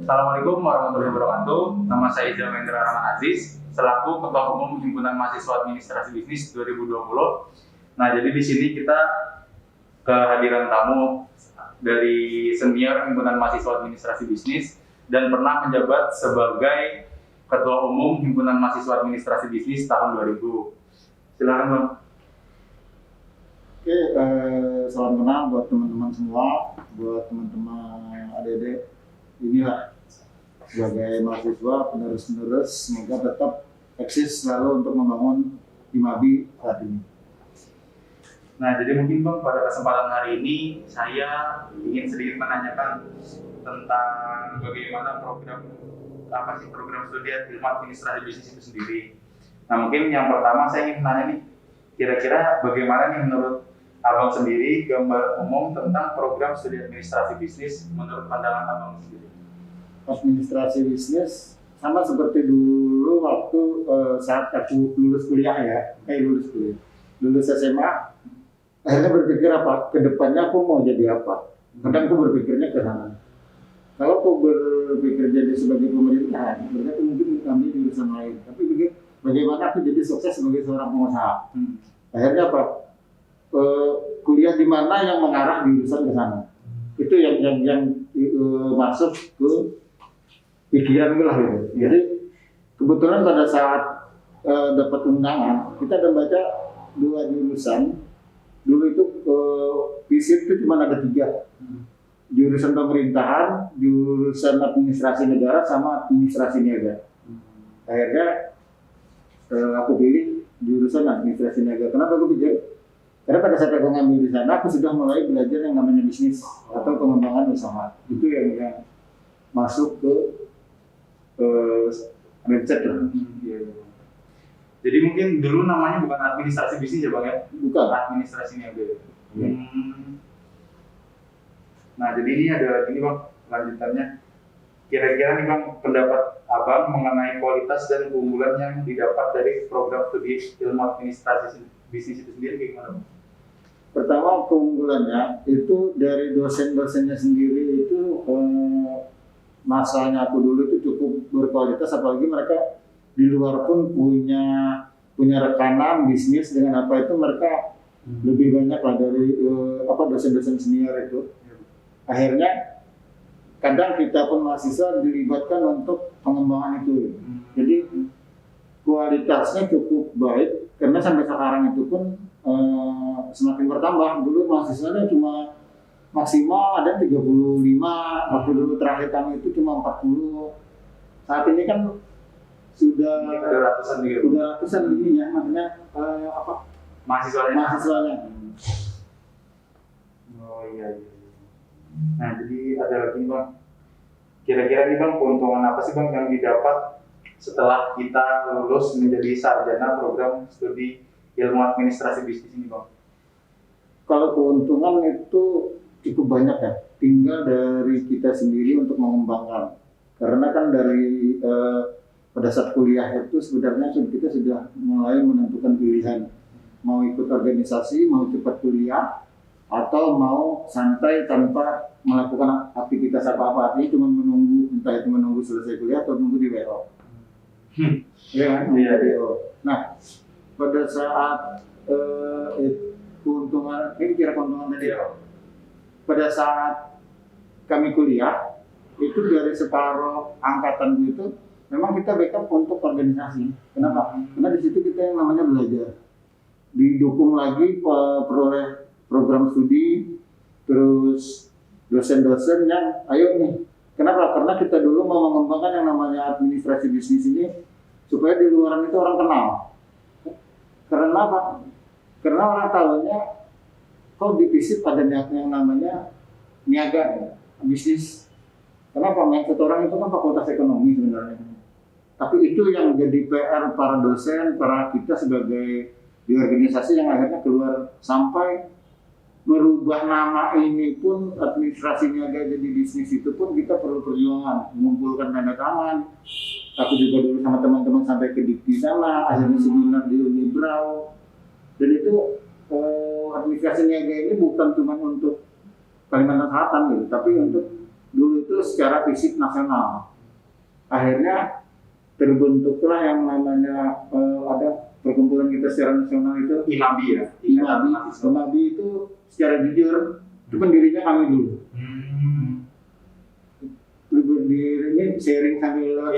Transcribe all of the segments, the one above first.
Assalamualaikum warahmatullahi wabarakatuh. Nama saya Izal Mahendra Rahman Aziz, selaku Ketua Umum Himpunan Mahasiswa Administrasi Bisnis 2020. Nah, jadi di sini kita kehadiran tamu dari senior Himpunan Mahasiswa Administrasi Bisnis dan pernah menjabat sebagai Ketua Umum Himpunan Mahasiswa Administrasi Bisnis tahun 2000. Silakan, Bang. Oke, salam kenal buat teman-teman semua, buat teman-teman adik-adik. Inilah sebagai mahasiswa penerus-penerus, semoga tetap eksis selalu untuk membangun Himabi saat ini. Nah, jadi mungkin Bang, pada kesempatan hari ini saya ingin sedikit menanyakan tentang bagaimana program studi ilmu administrasi bisnis itu sendiri. Nah, mungkin yang pertama saya ingin menanya nih, kira-kira bagaimana nih menurut Abang sendiri gambar umum tentang program studi administrasi bisnis menurut pandangan Abang sendiri? Administrasi bisnis sama seperti dulu waktu saat aku lulus kuliah ya, lulus SMA, akhirnya berpikir apa? Kedepannya aku mau jadi apa? Kadang aku berpikirnya ke sana. Kalau aku berpikir jadi sebagai pemerintahan, berarti mungkin ambil jurusan lain. Tapi pikir bagaimana aku jadi sukses sebagai seorang pengusaha. Akhirnya apa? Kuliah di mana yang mengarah jurusan ke sana. Itu yang masuk ke pikiran gue lah gitu. Jadi kebetulan pada saat dapat undangan, kita ada baca 2 jurusan. Dulu itu FISIP itu cuma ada 3. Jurusan pemerintahan, jurusan administrasi negara, sama administrasi niaga. Akhirnya aku pilih jurusan administrasi niaga. Kenapa aku pilih? Karena pada saat aku ngambil di sana, aku sudah mulai belajar yang namanya bisnis atau pengembangan usaha. Itu yang masuk ke mindset lah. Jadi mungkin dulu namanya bukan administrasi bisnis ya Bang ya? Bukan. Administrasi niaga. Nah, jadi ini ada lagi nih Bang, lanjutannya. Kira-kira nih Bang, pendapat Abang mengenai kualitas dan keunggulan yang didapat dari program studi ilmu administrasi bisnis itu sendiri gimana Bang? Pertama, keunggulannya itu dari dosen-dosennya sendiri itu masanya aku dulu itu cukup berkualitas, apalagi mereka di luar pun punya rekanan bisnis dengan apa itu mereka lebih banyak lah dari dosen-dosen senior itu. Akhirnya kadang kita pun mahasiswa dilibatkan untuk pengembangan itu. Jadi kualitasnya cukup baik karena sampai sekarang itu pun semakin bertambah. Dulu mahasiswanya cuma maksimal ada 35, waktu dulu terakhir kami itu cuma 40. Saat ini kan sudah ratusan ini ya, maksudnya mahasiswanya. Oh iya. Nah, jadi ada lagi Bang. Kira-kira nih Bang, keuntungan apa sih Bang yang didapat setelah kita lulus menjadi sarjana program studi ilmu administrasi bisnis ini Bang? Kalau keuntungan itu cukup banyak ya, tinggal dari kita sendiri untuk mengembangkan. Karena kan dari pada saat kuliah itu sebenarnya kita sudah mulai menentukan pilihan. Mau ikut organisasi, mau cepat kuliah, atau mau santai tanpa melakukan aktivitas apa-apa. Artinya cuma menunggu, entah itu menunggu selesai kuliah atau menunggu di WO. Ya kan? Iya. Nah, pada saat keuntungan, ini kira keuntungan tadi ya. Pada saat kami kuliah, itu dari separuh angkatan itu, memang kita backup untuk organisasi. Kenapa? Karena di situ kita yang namanya belajar. Didukung lagi peroleh program studi, terus dosen-dosen yang, ayo nih. Kenapa? Karena kita dulu mau mengembangkan yang namanya administrasi bisnis ini, supaya di luaran itu orang kenal. Karena apa? Karena orang tahunya, kok di FISIP ada yang namanya niaga, bisnis. Kenapa? Mindset orang itu kan fakultas ekonomi sebenarnya. Tapi itu yang jadi PR para dosen, para kita sebagai di organisasi yang akhirnya keluar sampai merubah nama ini pun administrasi niaga jadi bisnis itu pun kita perlu perjuangan, mengumpulkan tanda tangan. Aku juga dulu sama teman-teman sampai ke Dikti sana, akhirnya seminar di Unibrau. Dan itu administrasi niaga ini bukan cuma untuk Kalimantan Selatan gitu, tapi untuk dulu itu secara fisik nasional. Akhirnya terbentuklah yang namanya ada perkumpulan kita secara nasional itu IMABI ya. IMABI itu secara jujur itu pendirinya kami dulu. Berdirinya sharing sambil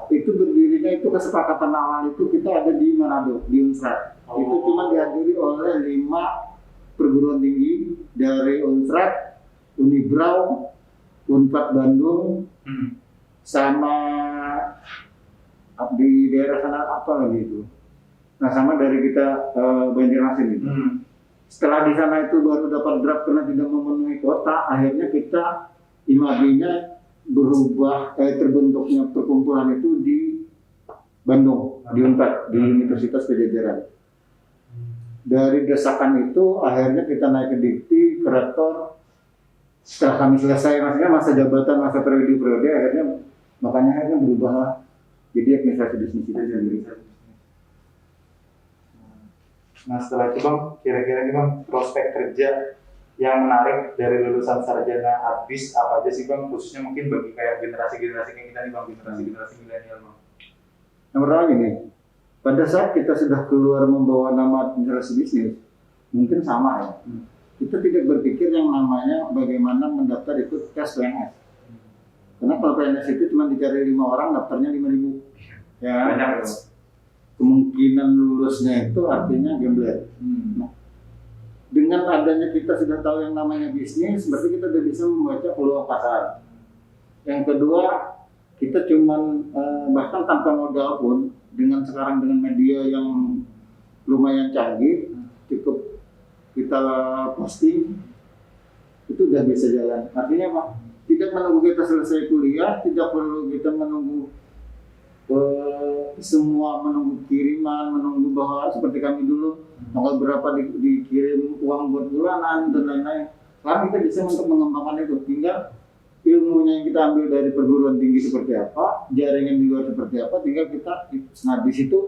itu berdirinya itu kesepakatan awal itu kita ada di Manado di Unsrat. Itu cuma dihadiri oleh 5 perguruan tinggi dari Unsrat, Unibrau, Unpad Bandung, sama di daerah sana apa lagi itu. Nah sama dari kita Banjarmasin itu. Setelah di sana itu baru dapat draft karena tidak memenuhi kota, akhirnya kita IMABI-nya berubah terbentuknya perkumpulan itu di Bandung, di Unpad, di Universitas Pajajaran. Dari desakan itu akhirnya kita naik ke Dikti, ke Rektor. Setelah kami selesai maksudnya masa jabatan, masa periode akhirnya makanya berubah jadi administrasi bisnis itu sendiri. Nah setelah itu Bang, kira-kira nih Bang, prospek kerja yang menarik dari lulusan sarjana ADBIS apa aja sih Bang, khususnya mungkin bagi kayak generasi-generasi kayak kita nih Bang, generasi milenial Bang. Yang pertama gini, pada saat kita sudah keluar membawa nama administrasi bisnis, mungkin sama ya. Kita tidak berpikir yang namanya bagaimana mendaftar ikut tes PNS. Karena kalau PNS itu cuma dicari 5 orang, daftarnya 5.000. Ya. Banyak ya. Kemungkinan lulusnya itu artinya gambler. Nah, dengan adanya kita sudah tahu yang namanya bisnis, berarti kita sudah bisa membaca peluang pasar. Yang kedua, kita cuman bahkan tanpa modal pun, dengan sekarang dengan media yang lumayan canggih, cukup kita posting, itu udah bisa jalan. Artinya apa? Tidak menunggu kita selesai kuliah, tidak perlu kita menunggu semua menunggu kiriman, menunggu bahwa seperti kami dulu tanggal berapa dikirim uang buat bulanan dan lain-lain. Sekarang kita bisa untuk mengembangkan itu, tinggal ilmunya yang kita ambil dari perguruan tinggi seperti apa, jaringan di luar seperti apa, tinggal kita di situ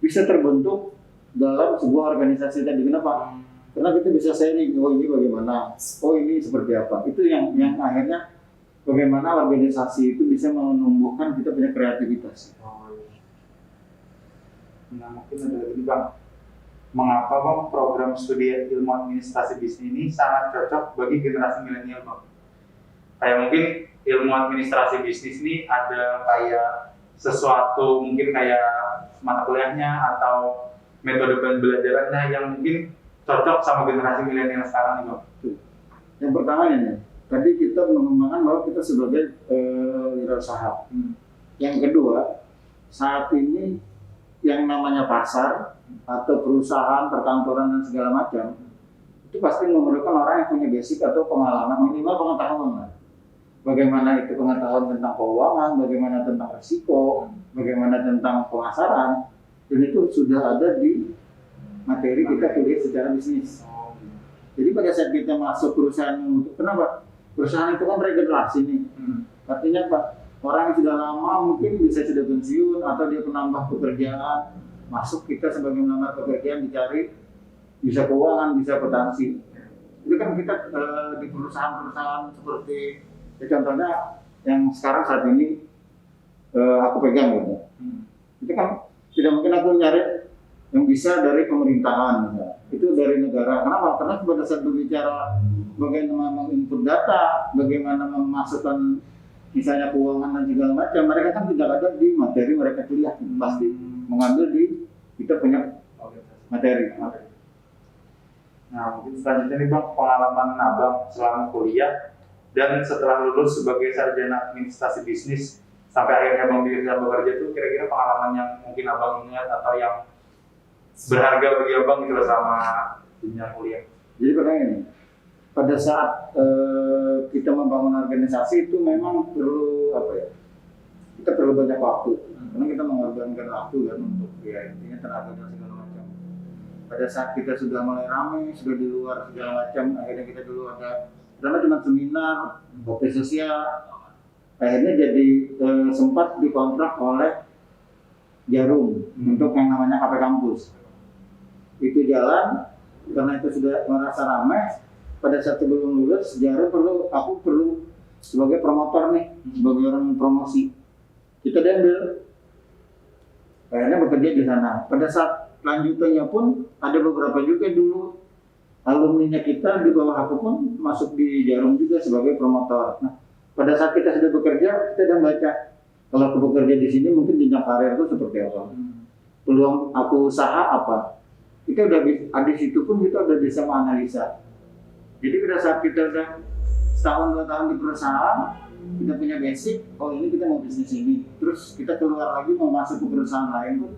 bisa terbentuk dalam sebuah organisasi tadi. Kenapa? Karena kita bisa sharing, oh ini bagaimana, oh ini seperti apa. Itu yang akhirnya bagaimana organisasi itu bisa menumbuhkan kita punya kreativitas. Nah mungkin ada lagi Bang, mengapa Bang program studi ilmu administrasi bisnis ini sangat cocok bagi generasi milenial Bang? Kayak mungkin ilmu administrasi bisnis ini ada kayak sesuatu mungkin kayak mata kuliahnya atau metode pembelajarannya yang mungkin cocok sama generasi milenial sekarang nih Bang. Yang pertama ini, tadi kita mengembangkan bahwa kita sebagai wirausaha. Yang kedua, saat ini yang namanya pasar atau perusahaan, perkantoran dan segala macam itu pasti memerlukan orang yang punya basic atau pengalaman, minimal pengetahuan. Bagaimana itu pengetahuan tentang keuangan, bagaimana tentang risiko, bagaimana tentang pemasaran, dan itu sudah ada di materi kita kuliah secara bisnis. Jadi pada saat kita masuk perusahaan yang kenapa? Perusahaan itu kan regenerasi nih. Artinya apa? Orang yang sudah lama mungkin bisa sudah pensiun atau dia penambah pekerjaan, masuk kita sebagai melamar pekerjaan dicari bisa keuangan, bisa akuntansi. Itu kan kita di perusahaan-perusahaan seperti ya contohnya yang sekarang saat ini aku pegang gitu. Itu kan tidak mungkin aku nyari yang bisa dari pemerintahan misalnya. Itu dari negara. Kenapa? Karena pada saat berbicara bagaimana menginput data, bagaimana memasukkan misalnya keuangan dan segala macam, mereka kan tidak ada di materi mereka kuliah, pasti mengambil di kita punya materi. Nah mungkin selanjutnya nih Bang, pengalaman Abang selama kuliah dan setelah lulus sebagai sarjana administrasi bisnis sampai akhirnya Abang bisa bekerja itu kira-kira pengalaman yang mungkin Abang ingat atau yang berharga bagi Abang gitu selama dunia kuliah. Jadi pertanyaan ini, pada saat kita membangun organisasi itu memang perlu apa ya? Kita perlu banyak waktu, karena kita mengorbankan waktu kan untuk ya intinya tenaga dan segala macam. Pada saat kita sudah mulai ramai, sudah di luar segala macam, akhirnya kita dulu ada pertama cuma seminar, bakti sosial, akhirnya jadi sempat dikontrak oleh Jarum untuk yang namanya KP Kampus. Itu jalan, karena itu sudah merasa ramai. pada saat sebelum lulus Jarum aku perlu sebagai promotor nih, sebagai orang promosi. Kita diambil, akhirnya bekerja di sana. Pada saat lanjutannya pun ada beberapa juga dulu alumninya kita di bawah aku pun masuk di Jarum juga sebagai promotor. Nah, pada saat kita sudah bekerja, kita sudah baca kalau aku bekerja di sini mungkin jenjang karir itu seperti apa, peluang aku usaha apa. Kita udah ada di situ pun kita udah bisa menganalisa. Jadi pada saat kita udah setahun 2 tahun di perusahaan, kita punya basic, oh ini kita mau bisnis ini. Terus kita keluar lagi mau masuk ke perusahaan lain pun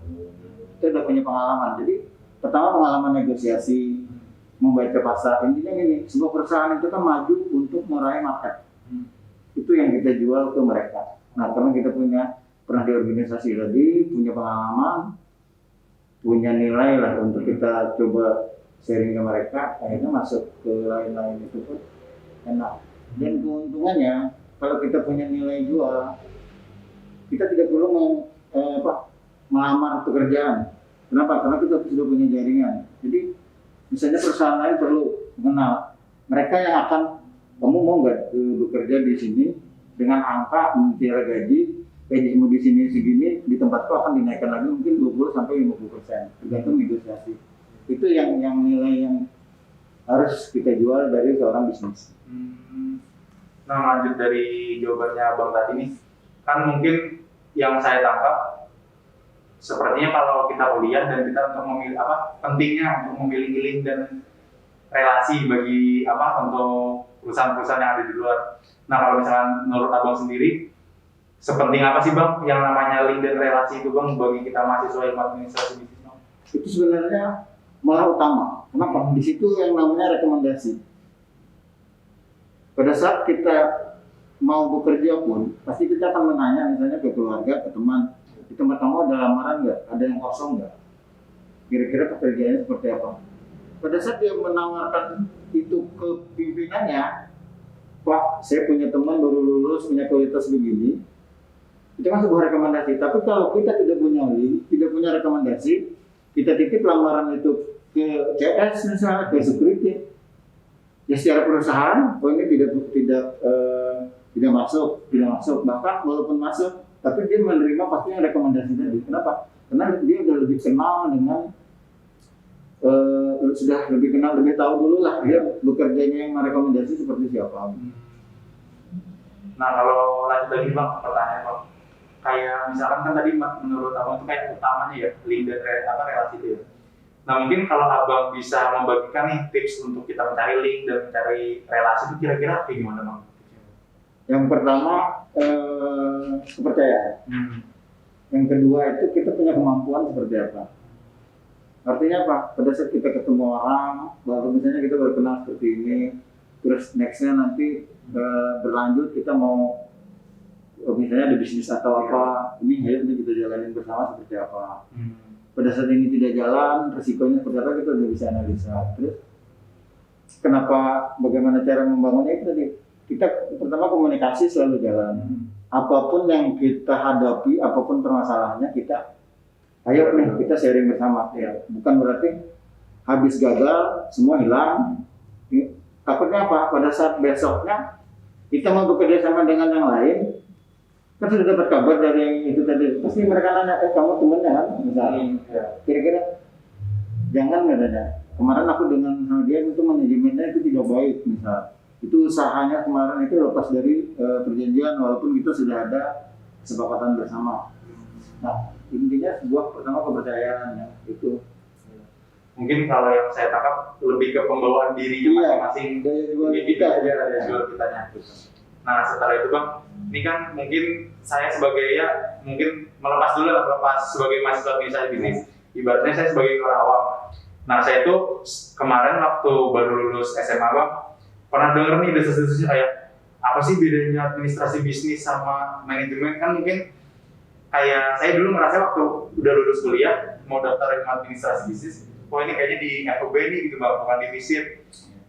kita udah punya pengalaman. Jadi pertama pengalaman negosiasi, membaca pasar. Intinya gini, sebuah perusahaan itu kan maju untuk meraih market. Itu yang kita jual ke mereka. Nah, karena kita pernah di organisasi tadi, punya pengalaman, punya nilai lah untuk kita coba sharing ke mereka, akhirnya masuk ke lain-lain itu pun enak. Dan keuntungannya, kalau kita punya nilai jual, kita tidak perlu melamar pekerjaan. Kenapa? Karena kita sudah punya jaringan. Jadi, misalnya perusahaan lain perlu mengenal mereka yang akan, kamu mau nggak bekerja di sini dengan angka mencari gajimu di sini segini, di tempatku akan dinaikkan lagi mungkin 20-50%, tergantung negosiasi. Itu yang nilai yang harus kita jual dari seorang bisnis. Nah, lanjut dari jawabannya Bang tadi nih, kan mungkin yang saya tangkap sepertinya kalau kita kuliah dan kita untuk memilih pentingnya untuk memilih link dan relasi bagi untuk perusahaan-perusahaan yang ada di luar. Nah, kalau misalkan menurut Abang sendiri, sepenting apa sih Bang yang namanya link dan relasi itu Bang bagi kita mahasiswa ilmu administrasi bisnis? Itu sebenarnya malah utama. Kenapa? Di situ yang namanya rekomendasi. Pada saat kita mau bekerja pun, pasti kita akan menanya misalnya ke keluarga, ke teman, di tempat kamu ada lamaran nggak? Ada yang kosong nggak? Kira-kira pekerjaannya seperti apa? Pada saat dia menawarkan itu ke pimpinannya, Pak, saya punya teman baru lulus, punya kualitas begini, itu kan sebuah rekomendasi. Tapi kalau kita tidak punya link, tidak punya rekomendasi, kita titip lamaran itu ke CS misalnya, ke security, ya secara perusahaan, oh ini tidak masuk. Bahkan walaupun masuk, tapi dia menerima pasti yang rekomendasi tadi. Kenapa? Karena dia udah lebih kenal dengan sudah lebih kenal, lebih tahu dulu lah dia bekerjanya yang merekomendasi seperti siapa. Nah, kalau lanjut lagi Bang, pertanyaan Bang, kayak misalkan kan tadi menurut Abang itu kayak utamanya ya link dan relasi itu ya. Nah, mungkin kalau Abang bisa membagikan nih tips untuk kita mencari link dan mencari relasi itu kira-kira kayak gimana Bang? Yang pertama kepercayaan. Yang kedua itu kita punya kemampuan seperti apa. Artinya apa? Pada saat kita ketemu orang, baru misalnya kita berkenal seperti ini, terus nextnya nanti berlanjut kita mau misalnya ada bisnis atau apa, ini ayo kita jalanin bersama seperti apa. Pada saat ini tidak jalan, resikonya seperti apa kita udah bisa analisa. Terus kenapa, bagaimana cara membangunnya itu tadi. Kita pertama komunikasi selalu jalan. Apapun yang kita hadapi, apapun permasalahannya kita ayo nih kita sharing bersama. Ya, bukan berarti habis gagal semua hilang. Takutnya apa? Pada saat besoknya kita mau bekerja sama dengan yang lain, kan sudah dapat kabar dari yang itu tadi. Pasti mereka nanya, kamu temennya kan? Misalnya, kira-kira jangan nggak ada. Kemarin aku dengan dia itu manajemennya itu tidak baik misal. Itu usahanya kemarin itu lepas dari perjanjian walaupun kita sudah ada kesepakatan bersama. Nah, intinya sebuah pertama kepercayaan ya, itu. Mungkin kalau yang saya tangkap lebih ke pembawaan dirinya masing-masing. Daya jual kita aja, daya jual kitanya. Nah, setelah itu Bang, ini kan mungkin saya sebagai mungkin melepas sebagai mahasiswa administrasi bisnis. Ibaratnya saya sebagai orang awam. Nah, saya itu kemarin waktu baru lulus SMA Bang, pernah denger nih desas-desus kayak apa sih bedanya administrasi bisnis sama manajemen. Kan mungkin kayak saya dulu ngerasa waktu udah lulus kuliah mau daftar ilmu administrasi bisnis, ini kayaknya di FOB nih gitu Bang, bukan di FISIP.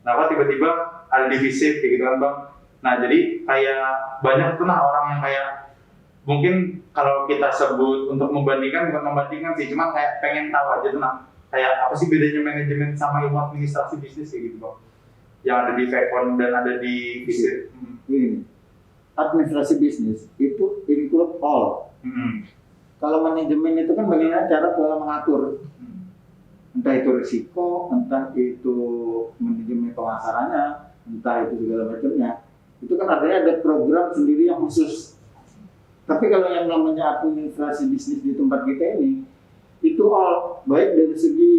Nah, kok tiba-tiba ada di FISIP kayak gitu kan Bang. Nah, jadi kayak banyak tuh orang yang kayak mungkin kalau kita sebut untuk membandingkan, bukan membandingkan sih, cuma kayak pengen tahu aja tuh kayak apa sih bedanya manajemen sama ilmu administrasi bisnis kayak gitu Bang. yang ada di Vekon dan ada di Visip. Ini administrasi bisnis itu include all. Kalau manajemen itu kan bagaimana cara pola mengatur, entah itu risiko, entah itu manajemen pemasarannya, entah itu segala macamnya. Itu kan artinya ada program sendiri yang khusus. Tapi kalau yang namanya administrasi bisnis di tempat kita ini, itu all, baik dari segi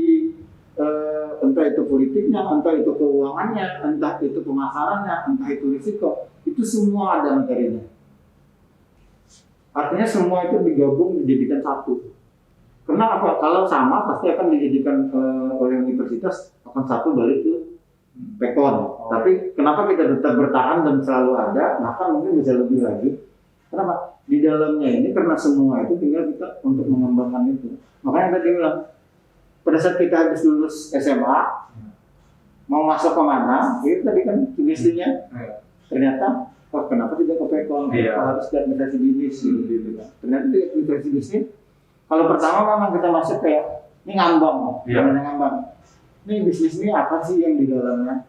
entah itu politiknya, entah itu keuangannya, entah itu pemasarannya, entah itu risiko, itu semua ada materinya. Artinya semua itu digabung dijadikan satu. Kenapa? Kalau sama pasti akan dijadikan oleh universitas akan satu balik ke Vekon. Tapi kenapa kita tetap bertahan dan selalu ada, bahkan mungkin bisa lebih lagi. Kenapa? Di dalamnya ini karena semua itu tinggal kita untuk mengembangkan itu. Makanya tadi bilang, pada saat kita habis lulus SMA, mau masuk kemana, itu tadi kan sugestinya, ternyata, oh kenapa tidak ke Vekon, harus ke administrasi bisnis, gitu kan. Ternyata di administrasi bisnis, kalau pertama memang kita masuk kayak, ini ngambang, ngambang. Ini bisnis ini apa sih yang di dalamnya?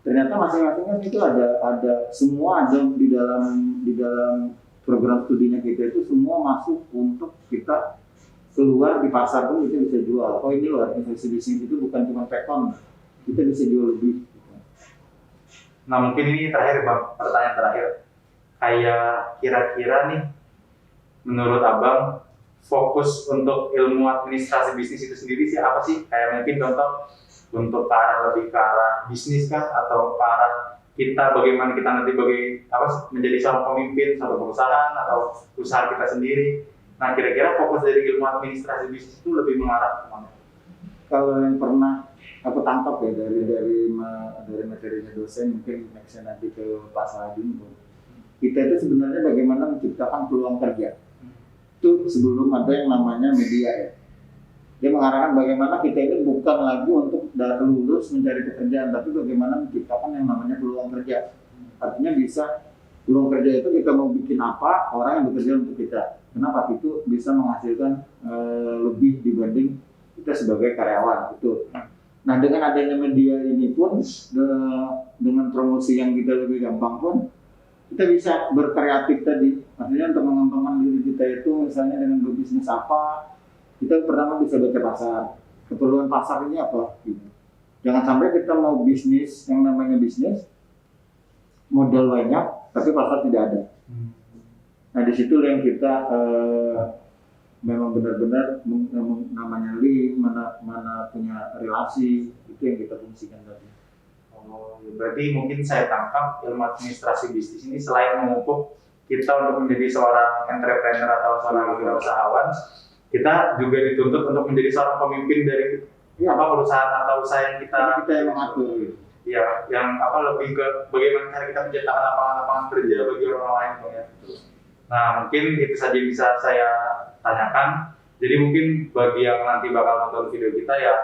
Ternyata masing-masing kan itu ada semua ada di dalam program studinya kita itu semua masuk untuk kita keluar di pasar pun kita bisa jual. Oh ini loh administrasi bisnis itu bukan cuma Vekon, kita bisa jual lebih. Nah mungkin ini terakhir Bang, pertanyaan terakhir. Kayak kira-kira nih, menurut Abang, fokus untuk ilmu administrasi bisnis itu sendiri sih apa sih? Kayak mungkin contoh untuk lebih ke arah bisnis kah? Atau ke arah kita bagaimana kita nanti menjadi seorang pemimpin suatu perusahaan atau usaha kita sendiri. Nah kira-kira fokus dari ilmu administrasi bisnis itu lebih mengarah ke mana? Kalau yang pernah aku tangkap ya dari materinya dosen, mungkin nextnya nanti ke Pak Saladin, kita itu sebenarnya bagaimana menciptakan peluang kerja. Itu sebelum ada yang namanya media ya. Dia mengarahkan bagaimana kita ini bukan lagi untuk dari lulus mencari pekerjaan, tapi bagaimana menciptakan yang namanya peluang kerja. Artinya bisa peluang kerja itu kita mau bikin apa, orang yang bekerja untuk kita. Kenapa? Itu bisa menghasilkan lebih dibanding kita sebagai karyawan itu. Nah dengan adanya media ini pun dengan promosi yang kita lebih gampang pun kita bisa berkreatif tadi. Artinya untuk mengembangkan diri kita itu misalnya dengan berbisnis apa, kita pertama bisa baca pasar. Keperluan pasar ini apa? Gitu. Jangan sampai kita mau bisnis yang namanya bisnis modal banyak tapi pasar tidak ada. Nah di situ yang kita memang benar-benar namanya link, mana punya relasi, itu yang kita fungsikan tadi. Oh, berarti mungkin saya tangkap ilmu administrasi bisnis ini selain memupuk kita untuk menjadi seorang entrepreneur atau seorang wirausahawan, kita juga dituntut untuk menjadi seorang pemimpin dari perusahaan atau usaha yang kita yang mengatur. Ya, yang lebih ke bagaimana cara kita menciptakan lapangan-lapangan kerja bagi orang lain, ya. Nah, mungkin itu saja yang bisa saya tanyakan. Jadi mungkin bagi yang nanti bakal nonton video kita ya,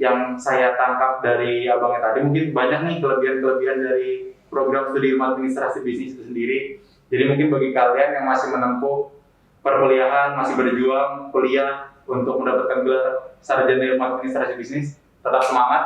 yang saya tangkap dari abangnya tadi, mungkin banyak nih kelebihan-kelebihan dari program studi ilmu administrasi bisnis itu sendiri. Jadi mungkin bagi kalian yang masih menempuh perkuliahan, masih berjuang kuliah untuk mendapatkan gelar sarjana ilmu administrasi bisnis, tetap semangat.